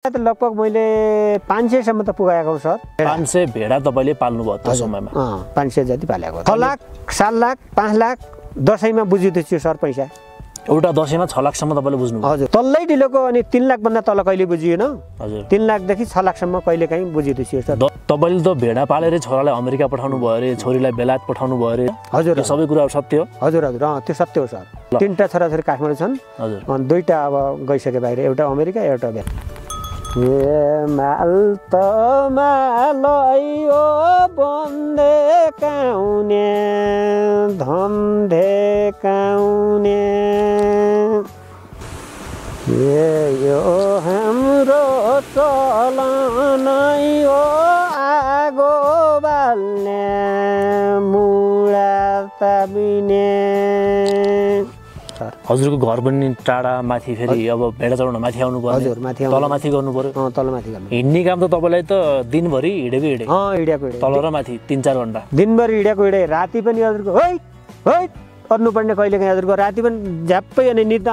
त लगभग मैले 500 सम्म त पुगाएको सर। 500 भेडा तपाईले पाल्नु भयो त्यो समयमा? 500 जति पालेको। 6 लाख 7 लाख 5 लाख दशैंमा बुझिदिन्छु सर पैसा। एउटा दशैंमा 6 लाख सम्म तपाईले बुझ्नु? हजुर, तल्लै ढिलोको अनि 3 लाख भन्दा तल कहिले बुझिएन। हजुर, 3 लाख देखि 6 लाख सम्म कहिले काहीँ बुझिदिन्छु सर। तपाईले त भेडा पालेर छोरालाई अमेरिका पठाउनु भयो रे, छोरीलाई बेलायत पठाउनु भयो रे। हजुर, यो सबै कुरा सत्य हो? हजुर हजुर, त्यो सत्य हो सर। 3टा छोराछोरी काठमाडौँ छन्। हजुर, अनि 2टा अब गइसके बाहिर, एउटा अमेरिका एउटा बेलायत। ए माल त मालैयो बन्दे काउने धन्दे काउने, यो हाम्रो चलन हो आगो बाल्ने मुढा ताबिने। हजुरको घर पनि टाढा, माथि फेरि अब भेडा चढाउन माथि आउनु पर्यो। हजुर, माथि तल माथि गर्नु पर्यो। तल माथि गर्नु। हिँड्ने काम त तपाईलाई त दिनभरि हिँडेको हिँडे? हिँडेको हिँडे, तल र माथि 3-4 घण्टा दिनभरि हिँडेको हिँडे। राति पनि हजुरको है है गर्नुपर्ने, कहिले काहीँ हजुरको राति पनि झ्याप्पै अनि निद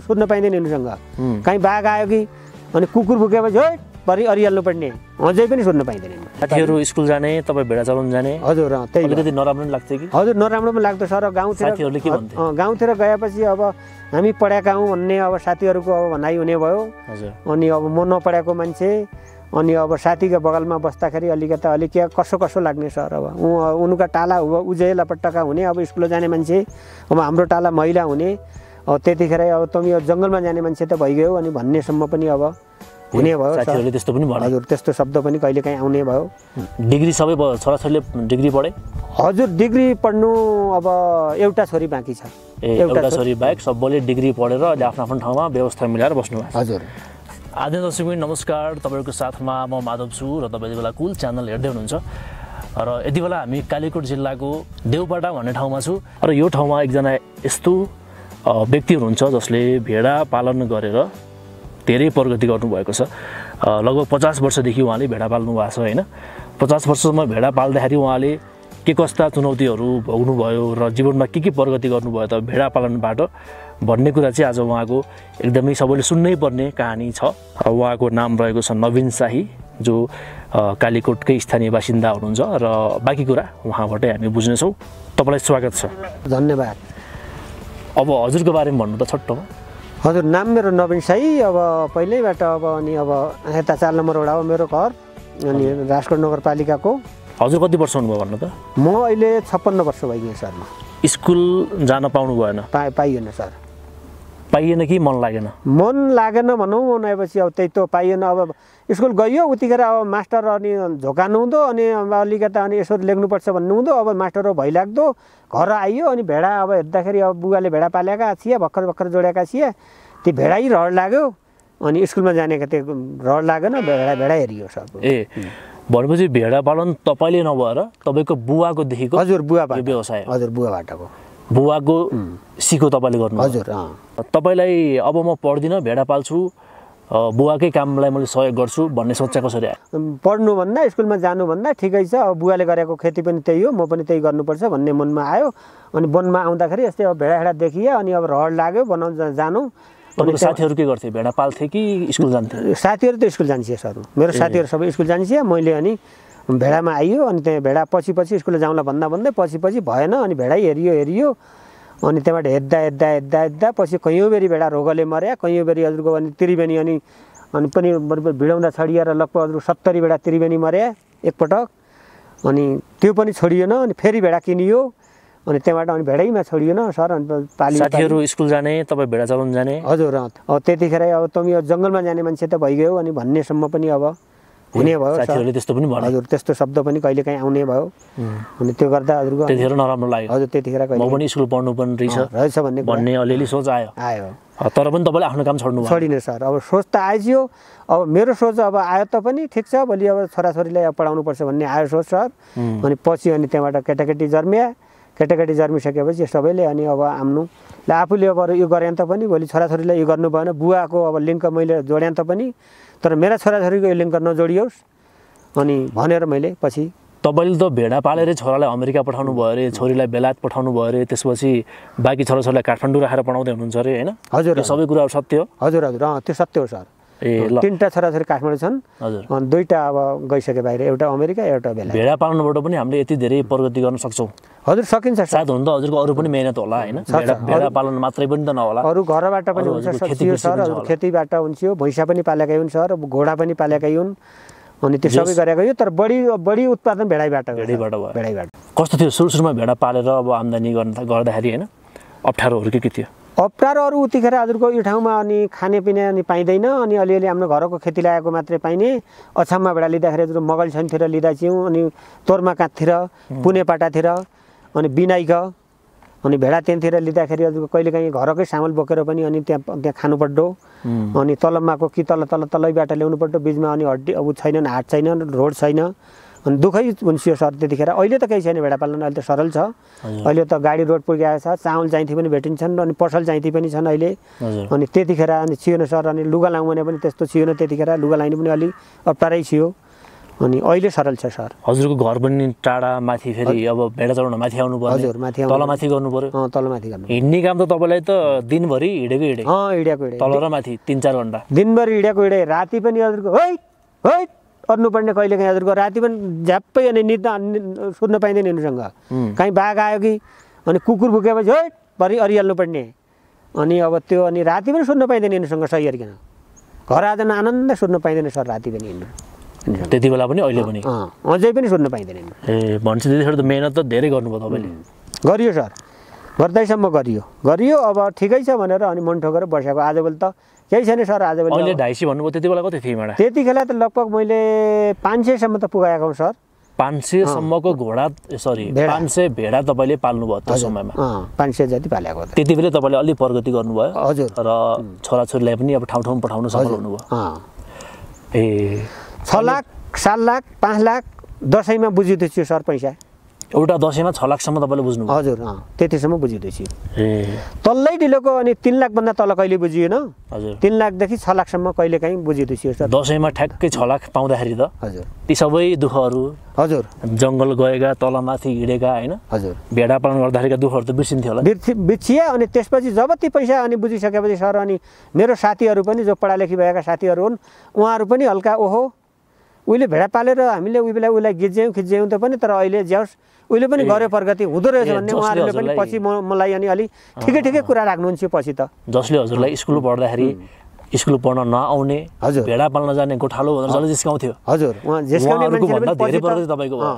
सुत्न पाइँदैन हिँड्नुसँग। कहीँ बाघ आयो कि अनि कुकुर भुकेपछि है भरि अरिहाल्नु पर्ने, अझै पनि सुत्न पाइँदैन। साथीहरू स्कुल जाने, तपाईँ भेडा चलाउन जाने? हजुर, त्यही अलिकति नराम्रो पनि लाग्छ कि? हजुर, नराम्रो पनि लाग्छ सर। गाउँतिर साथीहरूले के भन्थे? गाउँतिर गएपछि अब हामी पढेका हौँ भन्ने अब साथीहरूको अब भनाइ हुने भयो। हजुर, अनि अब म नपढेको मान्छे, अनि अब साथीको बगलमा बस्दाखेरि अलिकता अलिक कसो कसो लाग्ने सर। अब उनका टाला उजे लपट्टका हुने, अब स्कुल जाने मान्छे, अब हाम्रो टाला महिला हुने। अब त्यतिखेर अब तमी जङ्गलमा जाने मान्छे त भइगयो अनि भन्नेसम्म पनि अब हुने भयो। साथीहरूले त्यस्तो पनि भने? हजुर, त्यस्तो शब्द पनि कहिले काहीँ आउने भयो। डिग्री सबै छोराछोरीले डिग्री पढे? हजुर, डिग्री पढ्नु अब एउटा छोरी बाँकी छ। एउटा छोरी बाहेक सबैले डिग्री पढेर अहिले आफ्नो आफ्नो ठाउँमा व्यवस्था मिलाएर बस्नु भएको छ। हजुर, आदरणीय दर्शकवृन्द नमस्कार, तपाईँहरूको साथमा म माधव छु र तपाईँ यति बेला कुल च्यानल हेर्दै हुनुहुन्छ। र यति बेला हामी कालीकोट जिल्लाको देउपाटा भन्ने ठाउँमा छु र यो ठाउँमा एकजना यस्तो व्यक्ति हुनुहुन्छ जसले भेडा पालन गरेर धेरै प्रगति गर्नुभएको छ। लगभग 50 वर्षदेखि उहाँले भेडा पाल्नु भएको छ होइन। 50 वर्षसम्म भेडा पाल्दाखेरि उहाँले के कस्ता चुनौतीहरू भोग्नुभयो र जीवनमा के प्रगति गर्नुभयो त भेडा पालनबाट भन्ने कुरा चाहिँ आज उहाँको एकदमै सबैले सुन्नै पर्ने कहानी छ। उहाँको नाम रहेको छ नवीन शाही, जो कालीकोटकै स्थानीय बासिन्दा हुनुहुन्छ र बाँकी कुरा उहाँबाटै हामी बुझ्नेछौँ। तपाईँलाई स्वागत छ। धन्यवाद। अब हजुरको बारेमा भन्नु त छोटोमा। हजुर, नाम मेरो नवीन शाही। अब पहिल्यैबाट अब अनि अब यता 4 नम्बर वडा हो मेरो घर, अनि राजकोट नगरपालिकाको। हजुर कति वर्ष हुनुभयो भन्नु त? म अहिले 56 वर्ष भइगयो सर। म स्कुल जान पाउनु भएन? पाइएन सर। पाइएन कि मन लागेन? मन लागेन भनौँ, भनेपछि अब त्यही त पाइएन। अब स्कुल गइयो उतिखेर अब मास्टर अनि झोकानु हुँदो, अनि अलिकता अनि यसो लेख्नुपर्छ भन्नु हुँदो। अब मास्टर भइलाग्दो घर आइयो, अनि भेडा अब हेर्दाखेरि अब बुवाले भेडा पालेका छिए, भर्खर भर्खर जोडेका छिए, ती भेडै रहर लाग्यो। अनि स्कुलमा जानेका त्यो रहर लागेन, भेडा हेरियो सर। भनेपछि भेडा पालन तपाईँले नभएर तपाईँको बुवाको देखिको? हजुर, बुवाबाट व्यवसाय। हजुर, बुवाबाटको। बुवाको सिको तपाईँले गर्नु? हजुर। तपाईँलाई अब म पढ्दिनँ, भेडा पाल्छु, बुवाकै कामलाई मैले सहयोग गर्छु भन्ने सोच कसरी आयो? पढ्नुभन्दा स्कुलमा जानुभन्दा ठिकै छ, अब बुवाले गरेको खेती पनि त्यही हो, म पनि त्यही गर्नुपर्छ भन्ने मनमा आयो। अनि वनमा आउँदाखेरि यस्तै अब भेडा देखिए, अनि अब रहर लाग्यो बनाउनु जानु। तपाईँको साथीहरू के गर्थे? भेडा पाल्थे कि स्कुल जान्थे? साथीहरू त स्कुल जान्छे सर, मेरो साथीहरू सबै स्कुल जान्छे। मैले अनि भेडामा आइयो, अनि त्यहाँ भेडा पछि स्कुल जाउँला भन्दा भन्दै पछि भएन, अनि भेडै हेरियो। अनि त्यहाँबाट हेर्दा पछि कैयौँ बेरी भेडा रोगले मर्या, कैयौँ बेरी हजुरको अनि त्रिवेणी अनि पनि भिडाउँदा छडिएर लगभग हजुर 70 भेडा त्रिवेणी मर्या एकपटक। अनि त्यो पनि छोडिएन, अनि फेरि भेडा किनियो, अनि त्यहाँबाट अनि भेडैमा छोडिएन सर। अनि पाली साथीहरू स्कुल जाने, तपाईँ भेडा चलाउन जाने? हजुर। अब त्यतिखेर अब तमी जङ्गलमा जाने मान्छे त भइगयो, अनि भन्नेसम्म पनि अब हुने भयो। साथीहरूले त्यस्तो पनि भने? हजुर, त्यस्तो शब्द पनि कहिले काहीँ आउने भयो। अनि त्यो गर्दा हजुरको त्यतिखेर नराम्रो लाग्यो? हजुर, त्यतिखेर म पनि स्कुल पढ्नु पनि रहेछ भन्ने अलिअलि सोच आयो? तर पनि तपाईँले आफ्नो काम छोडिन सर। अब सोच त आइयो, अब मेरो सोच अब आयो त पनि ठिक छ, भोलि अब छोराछोरीलाई अब पढाउनुपर्छ भन्ने आयो सोच सर। अनि पछि अनि त्यहाँबाट केटाकेटी जन्मिया, केटाकेटी जन्मिसकेपछि सबैले अनि अब आफूले अब यो गरेँ त पनि भोलि छोराछोरीलाई यो गर्नु भएन। बुवाको अब लिङ्क मैले जोडेँ त पनि, तर मेरा छोराछोरीको यो लिङ्क नजोडियोस् अनि भनेर मैले पछि। तपाईँले त भेडा पालेर छोरालाई अमेरिका पठाउनु भयो अरे, छोरीलाई बेलायत पठाउनु भयो अरे, त्यसपछि बाँकी छोराछोरीलाई काठमाडौँ राखेर पढाउँदै हुनुहुन्छ अरे होइन? हजुर, यो सबै कुरा सत्य हो? हजुर हजुर, त्यो सत्य हो सर। ए ल 3टा छोराछोरी काठमाडौँ छन् हजुर अनि 2टा अब गइसके बाहिर एउटा अमेरिका एउटा बेला भेडा पाल्नुबाट पनि हामीले यति धेरै प्रगति गर्न सक्छौँ हजुर सकिन्छ सर सायद हुन त हजुरको अरू पनि मेहनत होला हैन भेडा पालन मात्रै पनि त नहोला अरू घरबाट पनि हुन्छ सर अरू खेतीबाट हुन्छ भैँसा पनि पालेकै हुन् सर घोडा पनि पालेकै हुन् अनि त्यो सबै गरेको यो तर बढी उत्पादन भेडाइबाट भेडाइबाट कस्तो थियो सुरुमा भेडा पालेर अब आम्दानी गर्दाखेरि हैन अप्ठ्यारोहरू के थियो अप्ठ्यारोहरू उतिखेर हजुरको यो ठाउँमा अनि खानेपिने अनि पाइँदैन अनि अलिअलि हाम्रो घरको खेती लगाएको मात्रै पाइने अछाममा भेडा लिँदाखेरि हजुर मगल छन्तिर लिँदा थियौँ अनि तोरमा काँधतिर पुनेपाटातिर अनि बिनाइक अनि भेडा त्यहाँतिर लिँदाखेरि हजुरको कहिलेकाहीँ घरकै सामल बोकेर पनि अनि त्यहाँ खानु पर्दो अनि तलमाको कि तलैबाट ल्याउनु पर्दो बिचमा अनि हड्डी अब छैन हाट छैन रोड छैन अनि दुःखै हुन्थ्यो सर त्यतिखेर अहिले त केही छैन भेडा पालन अहिले त सरल छ अहिले त गाडी रोड पुगिआएको छ चामल चाहिँथी पनि भेटिन्छन् अनि पसल चाहिँथी पनि छन् अहिले अनि त्यतिखेर अनि छिएन सर अनि लुगा लाउँ भने पनि त्यस्तो छिएन त्यतिखेर लुगा लाइनु पनि अलि अप्ठ्यारै छियो अनि अहिले सरल छ सर हजुरको घर पनि टाढा माथि फेरि अब भेडा चढाउन माथि आउनु पर्यो हजुर माथि तलमाथि गर्नु पर्यो तलमाथि गर्नु हिँड्ने काम त तपाईलाई त दिनभरि हिँडेको हिँडेको तल र माथि 3-4 घण्टा दिनभरि हिँडेको राति पनि हजुरको है अर्नुपर्ने कहिलेकाहीँ हजुरको राति पनि झ्याप्पै अनि निद्रा सुत्न पाइँदैन यिनीसँग कहीँ बाघ आयो कि अनि कुकुर भुकेपछि है भरि अरिहाल्नु पर्ने अनि अब त्यो अनि राति पनि सुत्न पाइँदैन यिनीसँग सही गरिकन घर आँदैन आनन्द सुत्न पाइँदैन सर राति पनि यिनीहरू त्यति बेला पनि अहिले पनि अझै पनि सुत्न पाइँदैन ए भन्छ त्यतिखेर त मेहनत त धेरै गर्नुभयो तपाईले गरियो सर गर्दैसम्म गरियो अब ठिकै छ भनेर अनि मन ठोकेर बसेको आजभोलि त केही छैन सर आजभोलि अहिले 250 भन्नुभयो त्यति बेला कति थियो भेडा त्यतिखेर त लगभग मैले 500 सम्म त पुगाएको सर 500 सम्मको घोडा सरी 500 भेडा तपाईले पाल्नु भयो त्यो समयमा 500 जति पालेको त्यति बेला तपाईले अलि प्रगति गर्नुभयो हजुर र छोराछोरीलाई पनि अब ठाउँ ठाउँ पठाउन सफल हुनुभयो ए 6 लाख 7 लाख 5 लाख दशैंमा बुझिदिन्छु सर पैसा एउटा दशैंमा 6 लाख सम्म तपाईले बुझ्नु हजुर त्यतिसम्म बुझिदिन्छु ए तल्लै ढिलोको अनि 3 लाख भन्दा तल कहिले बुझिएन हजुर 3 लाख देखि 6 लाख सम्म कहिले काहीँ बुझिदिन्छु सर दशैंमा ठ्याक्कै 6 लाख पाउँदाखेरि त हजुर ती सबै दुखहरू हजुर जंगल गएका तलमाथि हिडेका हैन हजुर भेडा पालन गर्दाखेरिका दुखहरू त बिर्सिन्थ्यो होला बिर्सिए अनि त्यसपछि जब ती पैसा अनि बुझिसकेपछि सर अनि मेरो साथीहरू पनि जो पढालेखी भएका साथीहरू हुन् उहाँहरू पनि हल्का ओहो उहिले भेडा पालेर हामीले उहिले खिच्यौँ त पनि तर अहिले ज्याउस उहिले पनि गरे प्रगति हुँदो रहेछ भन्ने उहाँहरूले पनि पछि मलाई अनि अलि ठिकै कुरा राख्नुहुन्छ पछि त जसले हजुरलाई स्कुल पढ्दाखेरि स्कुल पढ्न नआउने भेडा पाल्न जाने गोठालो भनेर जसले जिस्काउँथ्यो हजुर उहाँ जिस्काउने मान्छेले धेरै प्रगति तपाईको भयो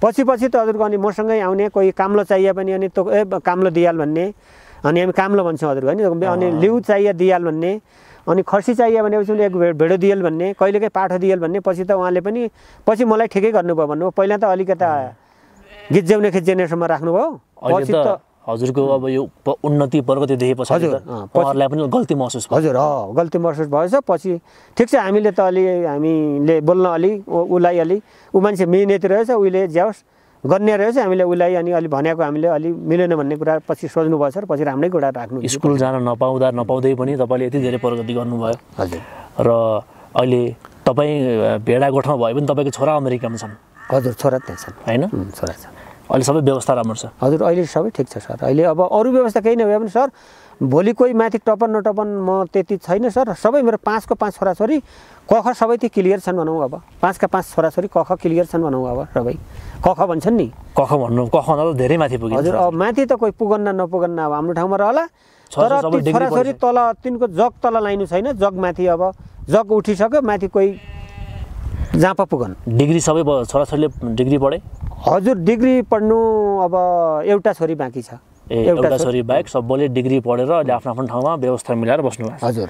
पछि त हजुरको अनि मसँगै आउने कोही काम्लो चाहिए पनि अनि काम्लो दियाल भन्ने अनि हामी काम्लो भन्छौँ हजुरको हैन अनि लिउ चाहिए दियाल भन्ने अनि खसी चाहिए भनेपछि एक भेडो दियल भन्ने कहिलेकाहीँ पाठो दियल भन्ने पछि त उहाँले पनि पछि मलाई ठिकै गर्नुभयो भन्नु पहिला त अलिकता खिच्च्याउनेसम्म राख्नुभयो पछि त हजुरको अब यो उन्नति प्रगति देखेपछि उहाँहरूलाई पनि गल्ती महसुस भयो हजुर गल्ती महसुस भएछ पछि ठिक छ हामीले त हामीले बोल्न अलि उलाई अलि ऊ मान्छे मिहिनेती रहेछ उहिले ज्याउस गर्ने रहेछ हामीले उसलाई अनि अलि भनेको हामीले अलि मिलेन भन्ने कुरा पछि सोच्नु भयो सर पछि राम्रै कुरा राख्नु स्कुल जान नपाउँदै पनि तपाईले यति धेरै प्रगति गर्नुभयो हजुर र अहिले तपाईँ भेडा गोठमा भए पनि तपाईको छोरा अमेरिकामा छन् हजुर छोरा त्यहाँ छन् हैन छोरा छ अहिले सबै व्यवस्था राम्रो छ हजुर अहिले सबै ठिक छ सर अहिले अब अरू व्यवस्था केही नभए पनि सर भोलि कोही माथि टपन नटपन म त्यति छैन सर सबै मेरो 5 को 5 छोराछोरी कख सबै ती क्लियर छन् भनौँ अब 5 का 5 छोराछोरी कख क्लियर छन् भनौँ अब सबै कख भन्छन् नि कख भन्नु कख न धेरै माथि पुग्यो हजुर अब माथि त कोही पुगन्न नपुगन्न अब हाम्रो ठाउँमा रहला तर ती छोराछोरी तल तिनको जग तल लाइनु छैन जग माथि अब जग उठिसक्यो माथि कोही जापा पुगन डिग्री सबै छोराछोरीले डिग्री पढे हजुर डिग्री पढ्नु अब एउटा छोरी बाँकी छ एउटा छोरी बाहेक सबैले डिग्री पढेर अहिले आफ्नो ठाउँमा व्यवस्था मिलाएर बस्नु भएको हजुर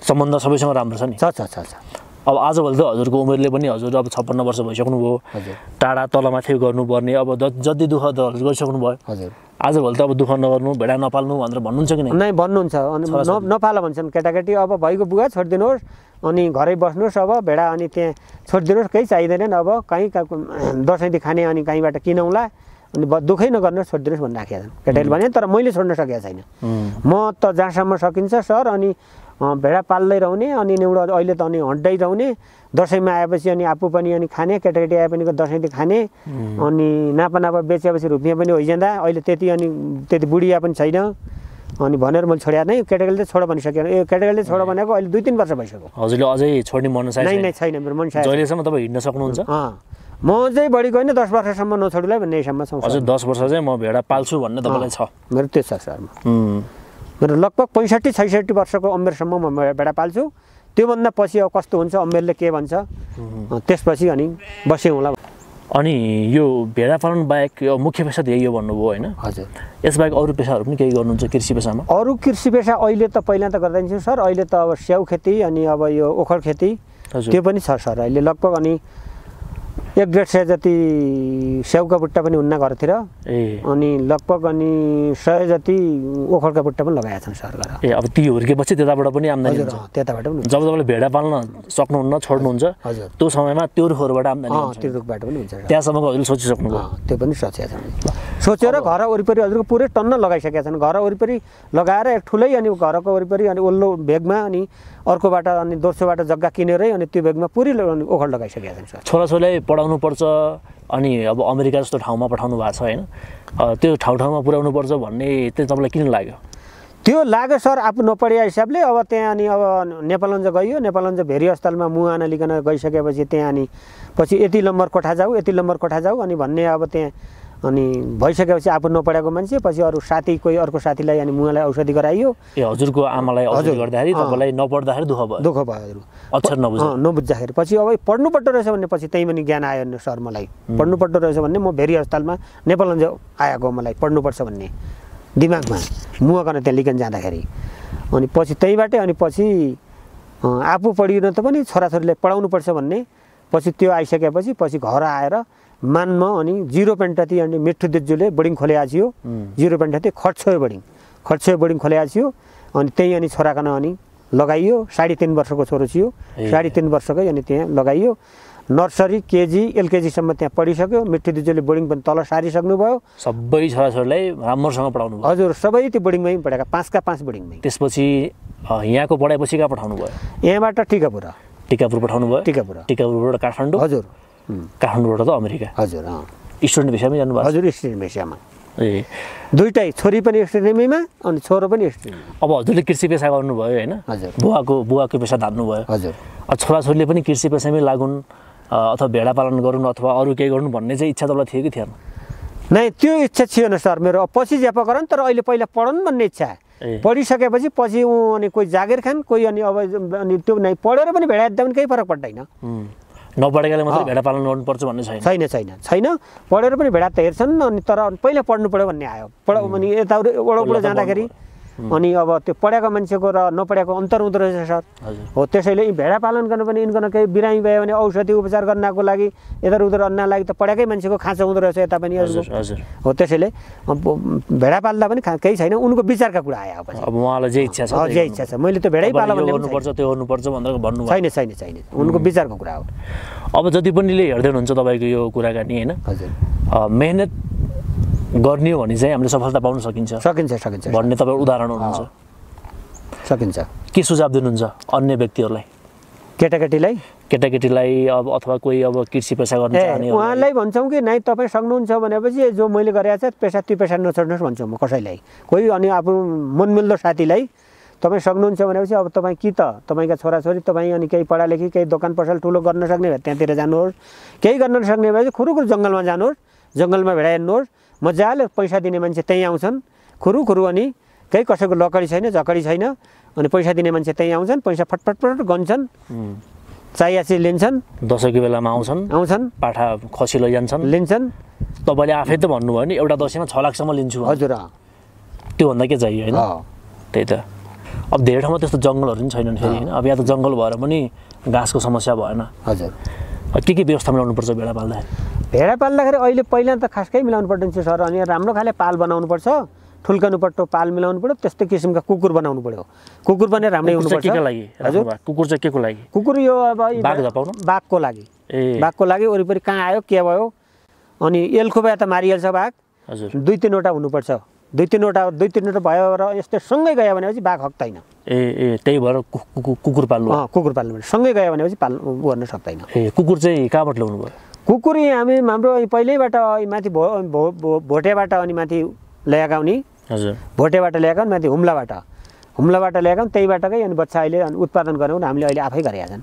सम्बन्ध सबैसँग राम्रो छ नि छ अब आजभोलि त हजुरको उमेरले पनि हजुर अब 56 वर्ष भइसक्नु भयो टाढा तलमाथि गर्नुपर्ने अब जति दुःख त हजुर गरिसक्नु भयो हजुर आजभोलि त अब दुःख नगर्नु भेडा नपाल्नु भनेर भन्नुहुन्छ कि नै भन्नुहुन्छ अनि नपाल भन्छन् केटाकेटी अब भइको बुवा छोडिदिनुहोस् अनि घरै बस्नुहोस् अब भेडा अनि त्यहाँ छोडिदिनुहोस् केही चाहिँदैन अब कहीँ दसैँदेखि खाने अनि कहीँबाट किनौँला अनि दुःखै नगर्नुहोस् छोडिदिनुहोस् भन्न राखेका छन् केटाले भने तर मैले छोड्न सकेको छैन म त जहाँसम्म सकिन्छ सर अनि भेडा पाल्दै रहने अनि एउटा अहिले त अनि हड्दै रहने दसैँमा आएपछि अनि आफू पनि अनि खाने केटाकेटी आए पनि दसैँदेखि खाने अनि नापा बेचेपछि रुपियाँ पनि होइजाँदा अहिले त्यति बुढिया पनि छैन अनि भनेर मैले छोड्या नै केटाकेटीले छोड भनिसकेन यो केटाकेटीले छोड भनेको अहिले 2-3 वर्ष भइसक्यो हजुरले अझै छोड्ने मन नै नै छैन मेरो मन छैन जहिलेसम्म तपाईँ हिँड्न सक्नुहुन्छ म चाहिँ बढी गएन 10 वर्षसम्म नछोडुलाई भन्ने हिसाबमा छ हजुर 10 वर्ष चाहिँ म भेडा पाल्छु भन्ने तपाईँलाई छ मेरो त्यो छ सर मेरो लगभग 65-66 वर्षको उमेरसम्म म भेडा पाल्छु त्योभन्दा पछि अब कस्तो हुन्छ उमेरले के भन्छ त्यसपछि अनि बसेँ होला अनि यो भेडा पालन बाहेक यो मुख्य पेसा त यही हो भन्नुभयो होइन हजुर यसबाहेक अरू पेसाहरू पनि केही गर्नुहुन्छ कृषि पेसामा अरू कृषि पेसा अहिले त पहिला त गर्दैन थियो सर अहिले त अब स्याउ खेती अनि अब यो ओखर खेती त्यो पनि छ सर अहिले लगभग अनि 1-1.5 सय जति स्याउका बुट्टा पनि हुन्न घरतिर अनि लगभग अनि 100 जति ओखरका बुट्टा पनि लगाएका छन् सरकार अब ती हुर्केपछि त्यताबाट पनि आम्दानी हुन्छ त्यताबाट पनि जब तपाईँले भेडा पाल्न सक्नुहुन्न छोड्नुहुन्छ हजुर त्यो समयमा त्यो रुखहरूबाट आम्दानी हुन्छ त्यो रुखबाट पनि हुन्छ त्यहाँसम्मको हजुरले सोचिसक्नुभयो त्यो पनि सोचेका छन् सोचेर घर वरिपरि हजुरको पुरै टन्न लगाइसकेका छन् घर वरिपरि लगाएर एक ठुलै अनि घरको वरिपरि अनि ओल्लो भेगमा अनि अर्कोबाट अनि दोस्रोबाट जग्गा किनेरै अनि त्यो भेगमा पुरै ओखर लगाइसकेका छन् सर छोराछोरीलाई पढाउनु पर्छ अनि अब अमेरिका जस्तो ठाउँमा पठाउनु भएको छ होइन त्यो ठाउँमा पुर्याउनु पर्छ भन्ने चाहिँ तपाईँलाई किन लाग्यो त्यो लाग्यो सर आफू नपढे हिसाबले अब त्यहाँ अनि अब नेपालगञ्ज गइयो नेपालगञ्ज भेरी अस्पतालमा मुहा नलिकन गइसकेपछि त्यहाँ अनि पछि यति नम्बर कोठा जाऊ अनि भन्ने अब त्यहाँ अनि भइसकेपछि आफू नपढेको मान्छे पछि अरू साथी कोही अर्को साथीलाई अनि मुहालाई औषधि गराइयो हजुरको आमालाई औषधि गर्दाखेरि तपाईँलाई नपढ्दाखेरि दुःख भयो हजुर अक्षर नबुझ्दाखेरि पछि अब पढ्नुपर्दो रहेछ भन्ने पछि त्यही पनि ज्ञान आयो सर मलाई पढ्नुपर्दो रहेछ भन्ने म भेरी अस्पतालमा नेपालगञ्ज आएको मलाई पढ्नुपर्छ भन्ने दिमागमा मुहा गर्न त्यहाँ लिकन जाँदाखेरि अनि पछि त्यहीबाटै अनि पछि आफू पढिन त पनि छोराछोरीलाई पढाउनुपर्छ भन्ने पछि त्यो आइसकेपछि पछि घर आएर मानमा अनि 0.3 अनि मिठु दिज्जुले बोर्डिङ खोलेको थियो 0.3 खट्छोयो बोर्डिङ खोलेको थियो अनि त्यही अनि छोराकन अनि लगाइयो 3.5 वर्षको छोरो थियो 3.5 वर्षकै अनि त्यहाँ लगाइयो नर्सरी केजी एलकेजी सम्म त्यहाँ पढिसक्यो मिठु दिज्जुले बोर्डिङ पनि तल सारिसक्नु भयो सबै छोराछोरीलाई राम्रोसँग पढाउनु भयो हजुर सबै त्यो बोर्डिङमै पढाएका 5 बोर्डिङमै त्यसपछि यहाँको पढाएपछि कहाँ पठाउनु भयो यहाँबाट टिकापुर पठाउनु भयो टिकापुरबाट काठमाडौँ हजुर काठमाडौँबाट त अमेरिका हजुर स्टुडेन्ट भिसामै जानुभयो हजुर स्टुडेन्ट भिसामा दुईटै छोरी पनि स्टुडेन्टमा अनि छोरो पनि स्टुडेन्ट अब हजुरले कृषि पेसा गर्नुभयो होइन हजुर बुवाको पेसा धान्नुभयो हजुर छोराछोरीले पनि कृषि पेसामै लागुन् अथवा भेडा पालन गरून् अथवा अरू केही गर्नु भन्ने चाहिँ इच्छा तपाईँलाई थियो कि थिएन नै त्यो इच्छा थिएन सर मेरो पछि ज्यापा गरौँ तर अहिले पहिला पढौँ भन्ने इच्छा पढिसकेपछि पछि अनि कोही जागिर खान कोही अनि अब अनि त्यो नै पढेर पनि भेडा हेर्दा पनि केही फरक पर्दैन नपढेकाले मात्रै भेडा पालन गर्नुपर्छ भन्ने छैन पढेर पनि भेडा त हेर्छन् अनि तर पहिला पढ्नु पऱ्यो भन्ने आयो अनि यता वडौपडो जाँदाखेरि अनि अब त्यो पढेको मान्छेको र नपढेको अन्तर हुँदो रहेछ सर हो त्यसैले भेडा पालन गर्नु पनि यिनको केही बिरामी भयो भने औषधि उपचार गर्नको लागि यता उधर अन्नका लागि त पढेकै मान्छेको खाँचो हुँदो रहेछ यता पनि हो त्यसैले भेडा पाल्दा पनि केही छैन उनको विचारका कुरा आयो अब उहाँलाई जे इच्छा छ मैले त भेडै पाल भन्ने गर्नुपर्छ त्यो गर्नुपर्छ भनेर भन्नु छैन उनको विचारको कुरा हो अब जति पनिले हेर्दै हुनुहुन्छ तपाईँको यो कुराकानी होइन हजुर मेहनत गर्ने हो भने चाहिँ हामीले सफलता पाउन सकिन्छ भन्ने तपाईँ उदाहरण हुनुहुन्छ सकिन्छ के सुझाव दिनुहुन्छ अन्य व्यक्तिहरूलाई केटाकेटीलाई अब अथवा कोही अब कृषि पेसा गर्न चाहने उहाँलाई भन्छौँ कि नै तपाईँ सक्नुहुन्छ भनेपछि जो मैले गरेको छ पेसा त्यो पेसा नछोड्नुहोस् भन्छु म कसैलाई कोही अनि आफ्नो मनमिल्दो साथीलाई तपाईँ सक्नुहुन्छ भनेपछि अब तपाईँ कि त तपाईँका छोराछोरी तपाईँ अनि केही पढालेखी केही दोकान पसल ठुलो गर्न सक्ने भए त्यहाँतिर जानुहोस् केही गर्न नसक्ने भए चाहिँ खुरुखुरु जङ्गलमा जानुहोस् जङ्गलमा भेडा हेर्नुहोस् मजाले पैसा दिने मान्छे त्यहीँ आउँछन् खुरुखुरु अनि केही कसैको लकडी छैन झकडी छैन अनि पैसा दिने मान्छे त्यहीँ आउँछन् पैसा फटफट गन्छन् चाहियाची लिन्छन् दसैँको बेलामा आउँछन् पाठा खसी लिन्छन् तपाईँले आफै त भन्नुभयो नि एउटा दसैँमा 6 लाखसम्म लिन्छु हजुर त्योभन्दा के चाहियो होइन त्यही त अब धेरै ठाउँमा त्यस्तो जङ्गलहरू पनि छैनन् फेरि होइन अब यहाँ त जङ्गल भएर पनि घाँसको समस्या भएन हजुर के व्यवस्था मिलाउनुपर्छ भेडा पाल्दाखेरि अहिले पहिला त खासकै मिलाउनु पर्दैन सर अनि राम्रो खाले पाल बनाउनु पर्छ ठुल्कनु पर्छ पाल मिलाउनु पर्यो त्यस्तै किसिमका कुकुर बनाउनु पर्यो कुकुर पनि राम्रै हुनुपर्छ हजुर कुकुर चाहिँ के को लागि कुकुर यो अब बाघको लागि वरिपरि कहाँ आयो के भयो अनि एलको भए त मारिहाल्छ बाघ हजुर 2-3वटा हुनुपर्छ 2-3वटा भयो र यस्तै सँगै गयो भनेपछि बाघ हक्दैन त्यही भएर कुकुर पाल्नु सँगै गयो भनेपछि गर्न सक्दैन कुकुर चाहिँ कहाँबाट ल्याउनु भयो कुकुर हाम्रो पहिल्यैबाट माथि भोटेबाट अनि माथि ल्याएका हुने हजुर भोटेबाट ल्याएका हुन्, माथि हुम्लाबाट ल्याएका हुन्, त्यहीबाटकै अनि बच्चा अहिले उत्पादन गरेर हामीले अहिले आफै गरेका छन्।